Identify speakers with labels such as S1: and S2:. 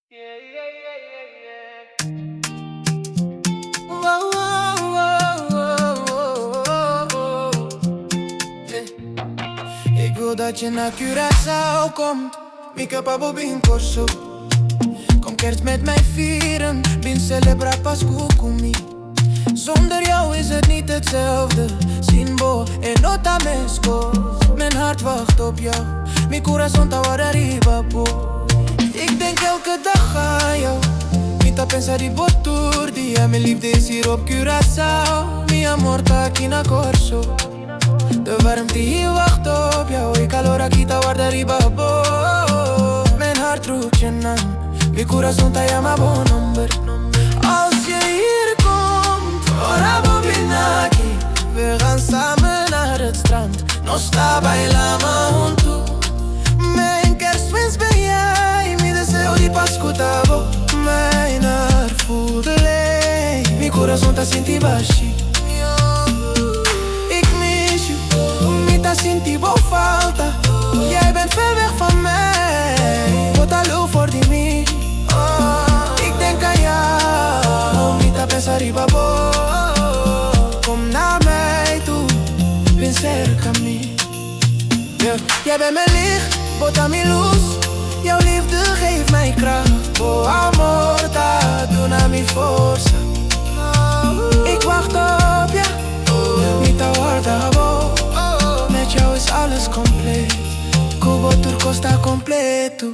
S1: Yeah, yeah, yeah, yeah, yeah.
S2: Wow, wow, wow, wow, wow. Ik wil dat je naar Curaçao komt. Mica pa bobin corso. Kom kerst met mij vieren. Bin celebra Pascu kumi. Zonder jou is het niet hetzelfde. Simbo en nota mesco. Mijn hart wacht op jou. Mi corazón ta arriba, po. Ik denk elke dag aan jou. Minta pensa di botturdi. Mijn liefde is hier op Curaçao. Mi amor ta aquí na corso. De warmte hier wacht op jou. Ik calor aquí ta arriba, po. Mijn hart roept je naam. Mi corazón ta llama bon number. Als je hier komt, ora bobinaki. We gaan samen naar het strand. No sta bailama junto. Mijn kerstwens ben jij. Mi deseo di Pascu tabo. Mijn hart voelt de leen. Mi corazón ta sinti bashi. Ik mis je, mi ta sinti bo falta. Jij bent ver weg van mij. Bota lul voor die mi. Ik denk aan jou. Mi ta pensa arriba bo. Kom naar mij toe. Ben cerca mi. Jij bent mijn licht, bota mi luz. Jouw liefde geeft mij kracht. Oh amor, dat doe na mi forza. Ik wacht op je, niet te worden bo. Met jou is alles compleet. Cubo Turco sta completo.